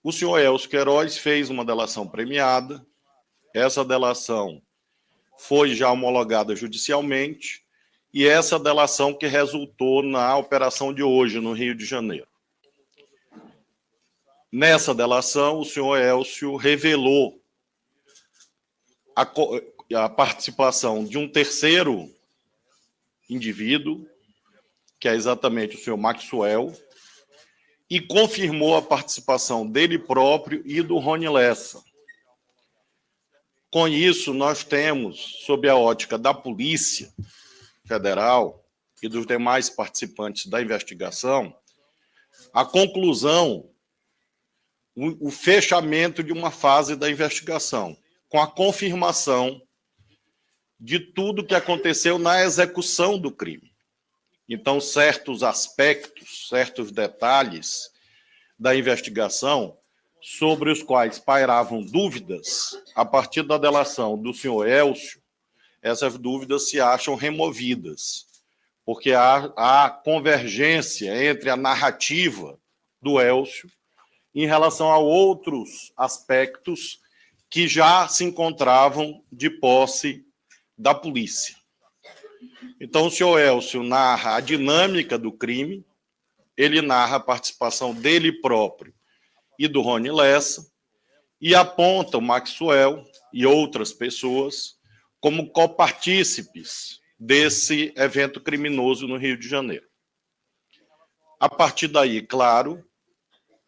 O senhor Elcio Queiroz fez uma delação premiada, essa delação foi já homologada judicialmente, e essa delação que resultou na operação de hoje, no Rio de Janeiro. Nessa delação, o senhor Elcio revelou a participação de um terceiro indivíduo, que é exatamente o senhor Maxwell, e confirmou a participação dele próprio e do Rony Lessa. Com isso, nós temos, sob a ótica da Polícia Federal e dos demais participantes da investigação, a conclusão, o fechamento de uma fase da investigação, com a confirmação de tudo que aconteceu na execução do crime. Então, certos aspectos, certos detalhes da investigação, sobre os quais pairavam dúvidas, a partir da delação do senhor Elcio, essas dúvidas se acham removidas, porque há convergência entre a narrativa do Elcio em relação a outros aspectos que já se encontravam de posse da polícia. Então, o senhor Elcio narra a dinâmica do crime, ele narra a participação dele próprio e do Rony Lessa, e aponta o Maxwell e outras pessoas como copartícipes desse evento criminoso no Rio de Janeiro. A partir daí, claro,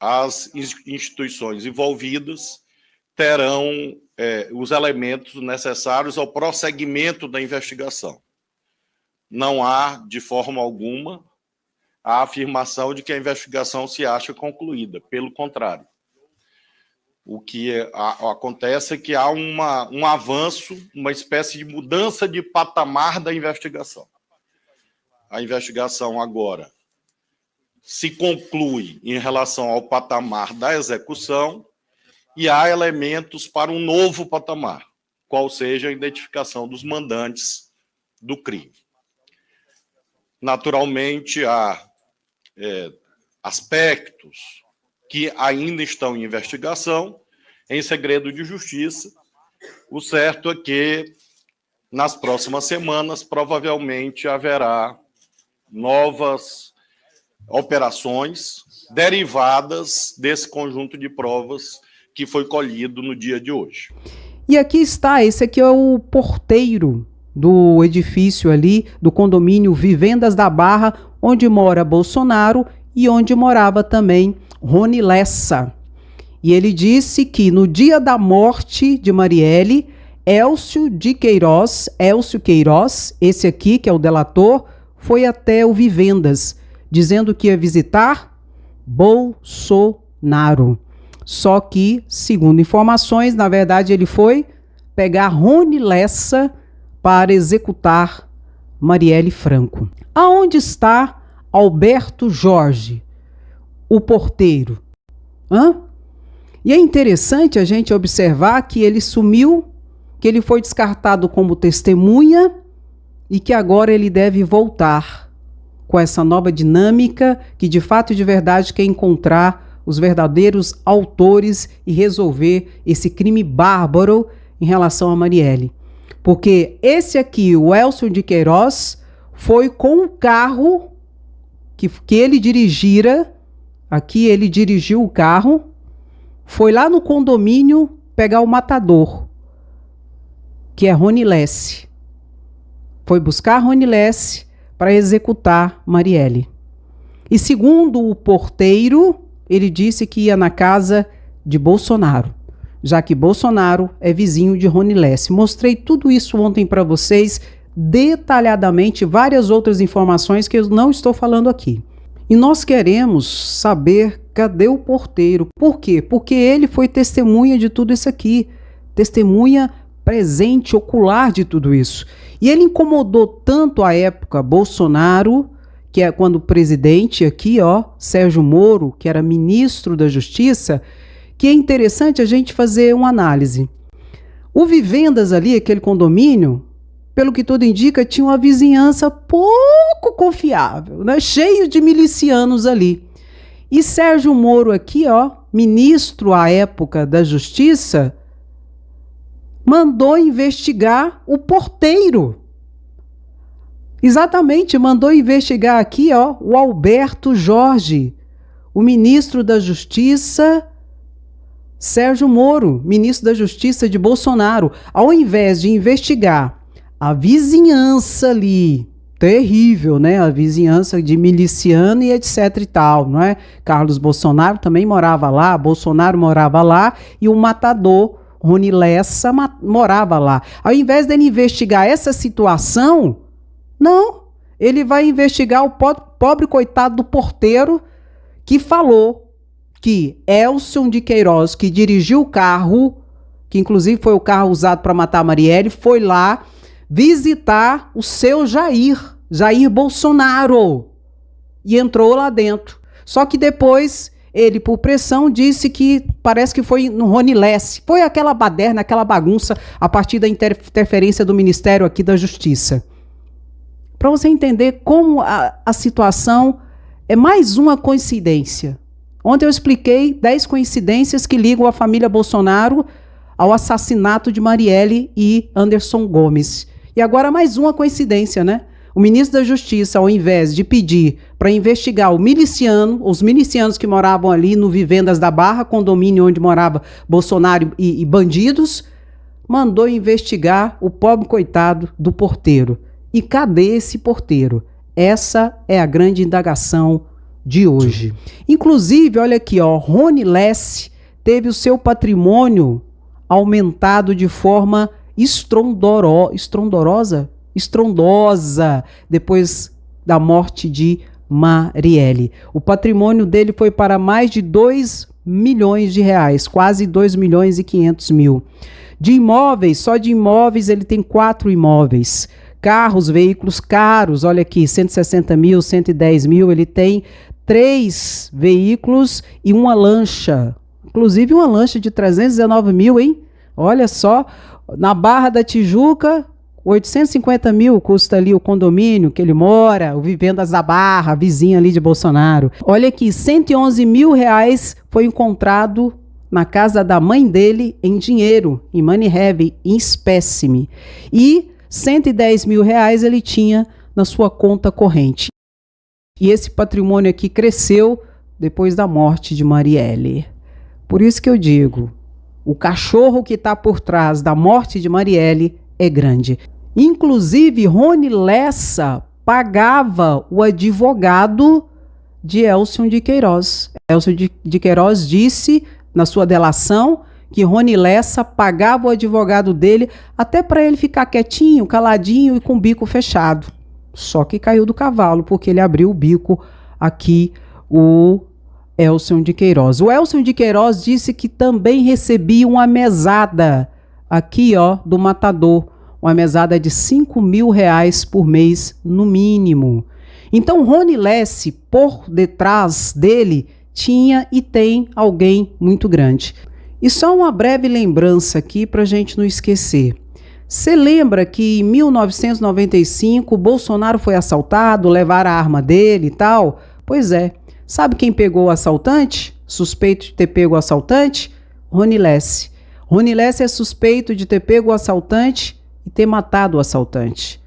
as instituições envolvidas terão os elementos necessários ao prosseguimento da investigação. Não há, de forma alguma, a afirmação de que a investigação se acha concluída. Pelo contrário. O que acontece é que há um avanço, uma espécie de mudança de patamar da investigação. A investigação agora se conclui em relação ao patamar da execução e há elementos para um novo patamar, qual seja a identificação dos mandantes do crime. Naturalmente, há aspectos que ainda estão em investigação, em segredo de justiça. O certo é que, nas próximas semanas, provavelmente haverá novas operações derivadas desse conjunto de provas que foi colhido no dia de hoje. E aqui está, esse aqui é o porteiro do edifício ali, do condomínio Vivendas da Barra, onde mora Bolsonaro e onde morava também Rony Lessa. E ele disse que no dia da morte de Marielle, Elcio Queiroz, esse aqui que é o delator, foi até o Vivendas, dizendo que ia visitar Bolsonaro. Só que, segundo informações, na verdade ele foi pegar Rony Lessa para executar Marielle Franco. Aonde está Alberto Jorge, o porteiro? E é interessante a gente observar que ele sumiu, que ele foi descartado como testemunha e que agora ele deve voltar com essa nova dinâmica que de fato e de verdade quer encontrar os verdadeiros autores e resolver esse crime bárbaro em relação a Marielle. Porque esse aqui, o Elcio de Queiroz, foi com o carro que ele dirigira, aqui ele dirigiu o carro, foi lá no condomínio pegar o matador, que é Rony Lessa. Foi buscar Rony Lessa para executar Marielle. E segundo o porteiro, ele disse que ia na casa de Bolsonaro, já que Bolsonaro é vizinho de Rony Lessa. Mostrei tudo isso ontem para vocês, detalhadamente, várias outras informações que eu não estou falando aqui. E nós queremos saber cadê o porteiro. Por quê? Porque ele foi testemunha de tudo isso aqui, testemunha presente, ocular de tudo isso. E ele incomodou tanto à época Bolsonaro, que é quando o presidente aqui, Sérgio Moro, que era ministro da Justiça, que é interessante a gente fazer uma análise. O Vivendas ali, aquele condomínio, pelo que tudo indica, tinha uma vizinhança pouco confiável, né? Cheio de milicianos ali. E Sérgio Moro aqui, ministro à época da Justiça, mandou investigar o porteiro. Exatamente, mandou investigar aqui, ó, o Alberto Jorge, o ministro da Justiça, Sérgio Moro, ministro da Justiça de Bolsonaro. Ao invés de investigar a vizinhança ali, terrível, né? A vizinhança de miliciano e etc e tal, não é? Carlos Bolsonaro também morava lá, Bolsonaro morava lá e o matador Rony Lessa morava lá. Ao invés dele investigar essa situação, não, ele vai investigar o pobre coitado do porteiro que falou que Elcio de Queiroz, que dirigiu o carro, que inclusive foi o carro usado para matar a Marielle, foi lá visitar o seu Jair Bolsonaro, e entrou lá dentro. Só que depois ele, por pressão, disse que parece que foi no Rony Lessa. Foi aquela baderna, aquela bagunça a partir da interferência do Ministério aqui da Justiça. Para você entender como a situação é mais uma coincidência. Ontem eu expliquei 10 coincidências que ligam a família Bolsonaro ao assassinato de Marielle e Anderson Gomes. E agora mais uma coincidência, né? O ministro da Justiça, ao invés de pedir para investigar os milicianos que moravam ali no Vivendas da Barra, condomínio onde morava Bolsonaro e bandidos, mandou investigar o pobre coitado do porteiro. E cadê esse porteiro? Essa é a grande indagação de hoje. Inclusive, olha aqui, ó, Rony Lessa teve o seu patrimônio aumentado de forma estrondosa depois da morte de Marielle. O patrimônio dele foi para mais de 2 milhões de reais, quase 2 milhões e 500 mil. De imóveis, só de imóveis ele tem 4 imóveis. Carros, veículos caros, olha aqui, 160 mil, 110 mil, ele tem 3 veículos e uma lancha. Inclusive uma lancha de 319 mil, hein? Olha só, na Barra da Tijuca, 850 mil custa ali o condomínio que ele mora, o Vivendas da Barra, vizinho ali de Bolsonaro. Olha aqui, 111 mil reais foi encontrado na casa da mãe dele em dinheiro, em money heavy, em espécime. E 110 mil reais ele tinha na sua conta corrente. E esse patrimônio aqui cresceu depois da morte de Marielle. Por isso que eu digo, o cachorro que está por trás da morte de Marielle é grande. Inclusive, Rony Lessa pagava o advogado de Elcio de Queiroz. Elcio de Queiroz disse na sua delação que Rony Lessa pagava o advogado dele até para ele ficar quietinho, caladinho e com o bico fechado. Só que caiu do cavalo, porque ele abriu o bico aqui, o Elcio de Queiroz. O Elcio de Queiroz disse que também recebia uma mesada aqui, ó, do matador. Uma mesada de 5 mil reais por mês, no mínimo. Então, Rony Lessa, por detrás dele, tinha e tem alguém muito grande. E só uma breve lembrança aqui para a gente não esquecer. Você lembra que em 1995 Bolsonaro foi assaltado, levaram a arma dele e tal? Pois é. Sabe quem pegou o assaltante? Suspeito de ter pego o assaltante? Rony Lessa. Rony Lessa é suspeito de ter pego o assaltante e ter matado o assaltante.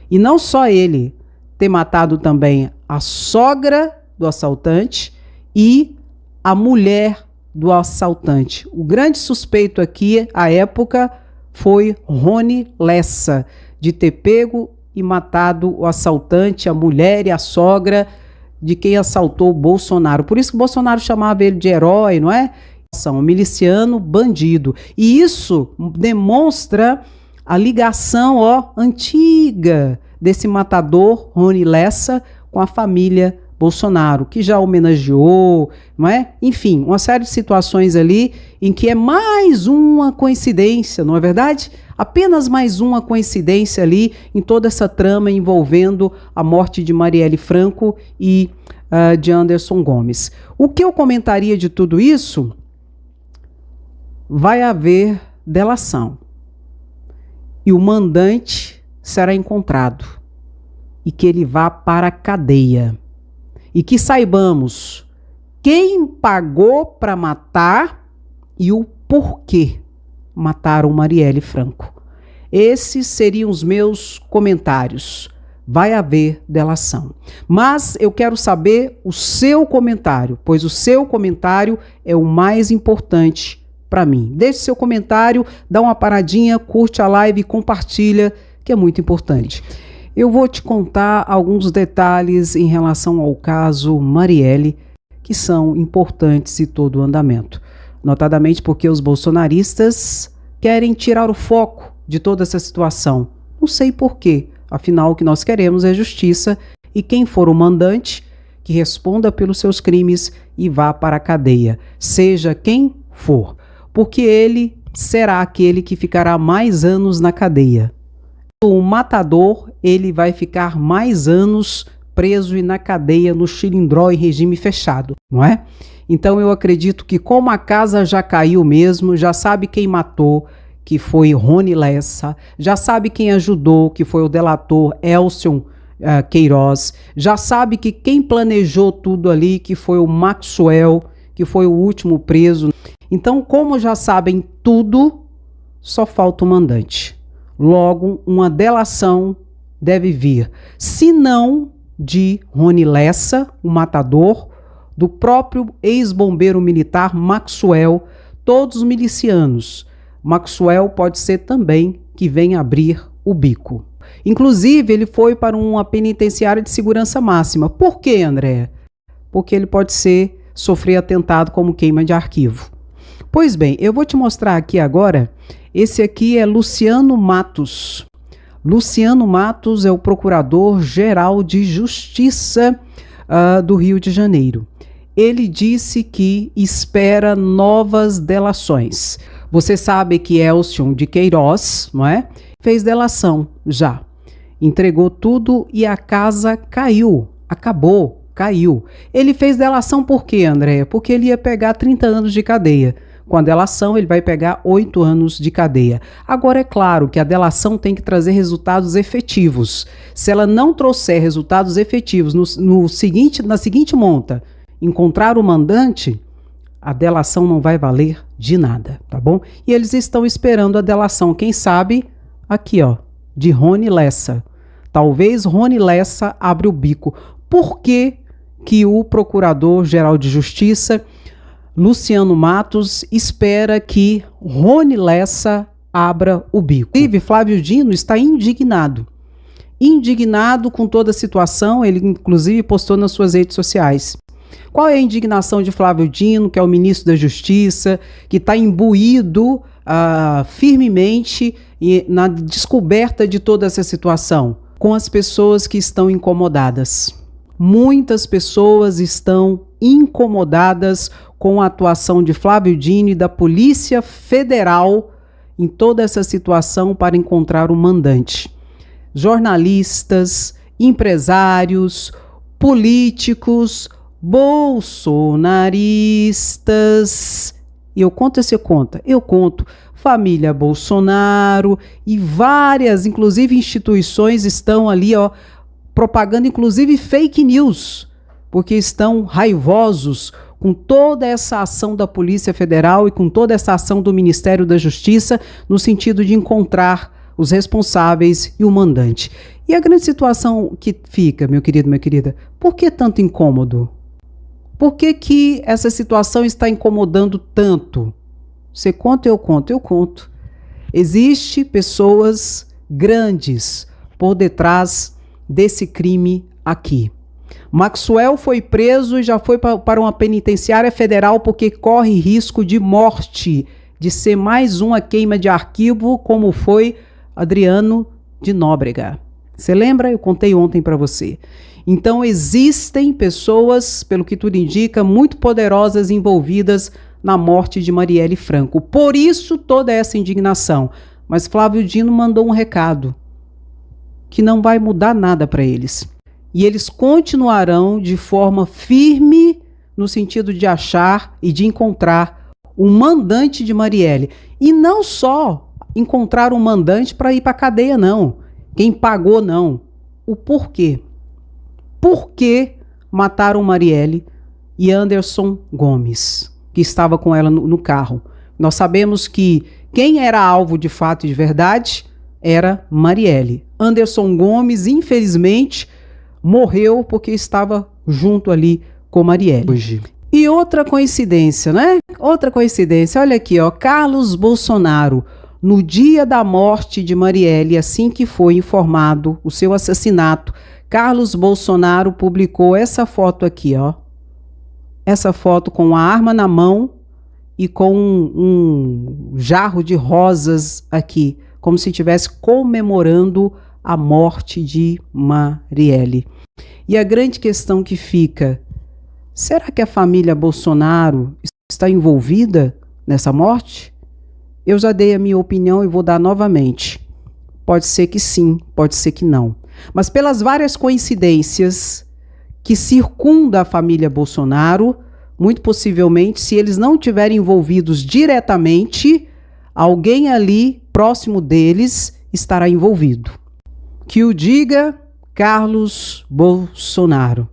E não só ele, ter matado também a sogra do assaltante e a mulher do assaltante. O grande suspeito aqui, à época, foi Rony Lessa, de ter pego e matado o assaltante, a mulher e a sogra de quem assaltou o Bolsonaro. Por isso que o Bolsonaro chamava ele de herói, não é? Um miliciano bandido. E isso demonstra a ligação, ó, antiga desse matador Rony Lessa com a família Bolsonaro, que já homenageou, não é? Enfim, uma série de situações ali em que é mais uma coincidência, não é verdade? Apenas mais uma coincidência ali em toda essa trama envolvendo a morte de Marielle Franco e de Anderson Gomes. O que eu comentaria de tudo isso? Vai haver delação. E o mandante será encontrado. E que ele vá para a cadeia. E que saibamos quem pagou para matar e o porquê mataram Marielle Franco. Esses seriam os meus comentários. Vai haver delação. Mas eu quero saber o seu comentário, pois o seu comentário é o mais importante para mim. Deixe seu comentário, dá uma paradinha, curte a live e compartilha, que é muito importante. Eu vou te contar alguns detalhes em relação ao caso Marielle, que são importantes em todo o andamento. Notadamente porque os bolsonaristas querem tirar o foco de toda essa situação. Não sei por quê. Afinal, o que nós queremos é justiça e quem for o mandante, que responda pelos seus crimes e vá para a cadeia, seja quem for, porque ele será aquele que ficará mais anos na cadeia. O matador, ele vai ficar mais anos preso e na cadeia, no Xilindró em regime fechado, não é? Então eu acredito que como a casa já caiu mesmo, já sabe quem matou, que foi Rony Lessa, já sabe quem ajudou, que foi o delator Elcio Queiroz, já sabe que quem planejou tudo ali, que foi o Maxwell, que foi o último preso. Então, como já sabem tudo, só falta o mandante. Logo, uma delação deve vir, se não de Rony Lessa, o matador, do próprio ex-bombeiro militar Maxwell, todos os milicianos. Maxwell pode ser também que venha abrir o bico. Inclusive, ele foi para uma penitenciária de segurança máxima. Por quê, André? Porque ele pode sofrer atentado como queima de arquivo. Pois bem, eu vou te mostrar aqui agora. Esse aqui é Luciano Matos. Luciano Matos é o Procurador-Geral de Justiça do Rio de Janeiro. Ele disse que espera novas delações. Você sabe que Elcio de Queiroz, não é? Fez delação já. Entregou tudo e a casa caiu. Acabou, caiu. Ele fez delação por quê, André? Porque ele ia pegar 30 anos de cadeia. Com a delação, ele vai pegar 8 anos de cadeia. Agora, é claro que a delação tem que trazer resultados efetivos. Se ela não trouxer resultados efetivos na seguinte monta, encontrar o mandante, a delação não vai valer de nada, tá bom? E eles estão esperando a delação, quem sabe, aqui ó, de Rony Lessa. Talvez Rony Lessa abra o bico. Por que que o Procurador-Geral de Justiça, Luciano Matos, espera que Rony Lessa abra o bico? Inclusive, Flávio Dino está indignado. Indignado com toda a situação, ele inclusive postou nas suas redes sociais. Qual é a indignação de Flávio Dino, que é o ministro da Justiça, que está imbuído firmemente na descoberta de toda essa situação? Com as pessoas que estão incomodadas. Muitas pessoas estão incomodadas com a atuação de Flávio Dino e da Polícia Federal em toda essa situação para encontrar o mandante. Jornalistas, empresários, políticos, bolsonaristas, e eu conto esse conta, eu conto, família Bolsonaro e várias, inclusive instituições estão ali, ó, propagando inclusive fake news, porque estão raivosos com toda essa ação da Polícia Federal e com toda essa ação do Ministério da Justiça no sentido de encontrar os responsáveis e o mandante. E a grande situação que fica, meu querido, minha querida, por que tanto incômodo? Por que que essa situação está incomodando tanto? Você conta, eu conto, eu conto. Existem pessoas grandes por detrás desse crime aqui. Maxwell foi preso e já foi para uma penitenciária federal porque corre risco de morte, de ser mais uma queima de arquivo, como foi Adriano de Nóbrega. Você lembra? Eu contei ontem para você. Então existem pessoas, pelo que tudo indica, muito poderosas envolvidas na morte de Marielle Franco. Por isso toda essa indignação. Mas Flávio Dino mandou um recado que não vai mudar nada para eles. E eles continuarão de forma firme no sentido de achar e de encontrar o mandante de Marielle. E não só encontrar um mandante para ir para a cadeia, não. Quem pagou, não. O porquê. Por que mataram Marielle e Anderson Gomes, que estava com ela no carro. Nós sabemos que quem era alvo de fato e de verdade era Marielle. Anderson Gomes, infelizmente, morreu porque estava junto ali com Marielle. Hoje. E outra coincidência, né? Outra coincidência, olha aqui, ó, Carlos Bolsonaro, no dia da morte de Marielle, assim que foi informado o seu assassinato, Carlos Bolsonaro publicou essa foto aqui, ó. Essa foto com a arma na mão e com um jarro de rosas aqui, como se estivesse comemorando a morte de Marielle. E a grande questão que fica, será que a família Bolsonaro está envolvida nessa morte? Eu já dei a minha opinião e vou dar novamente. Pode ser que sim, pode ser que não. Mas pelas várias coincidências que circundam a família Bolsonaro, muito possivelmente, se eles não estiverem envolvidos diretamente, alguém ali próximo deles estará envolvido. Que o diga Carlos Bolsonaro.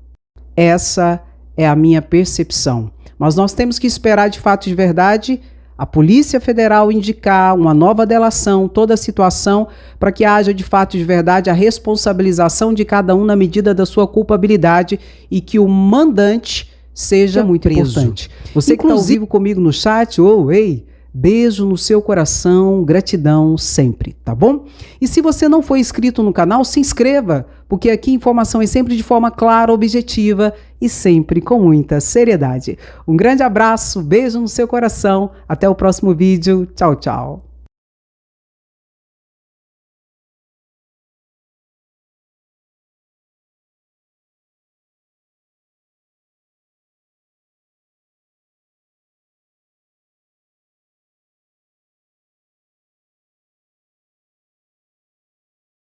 Essa é a minha percepção. Mas nós temos que esperar de fato de verdade a Polícia Federal indicar uma nova delação, toda a situação, para que haja de fato de verdade a responsabilização de cada um na medida da sua culpabilidade e que o mandante seja muito preso. Importante. Você que está ao vivo comigo no chat, ei, beijo no seu coração, gratidão sempre, tá bom? E se você não for inscrito no canal, se inscreva, porque aqui a informação é sempre de forma clara, objetiva e sempre com muita seriedade. Um grande abraço, beijo no seu coração, até o próximo vídeo, tchau, tchau.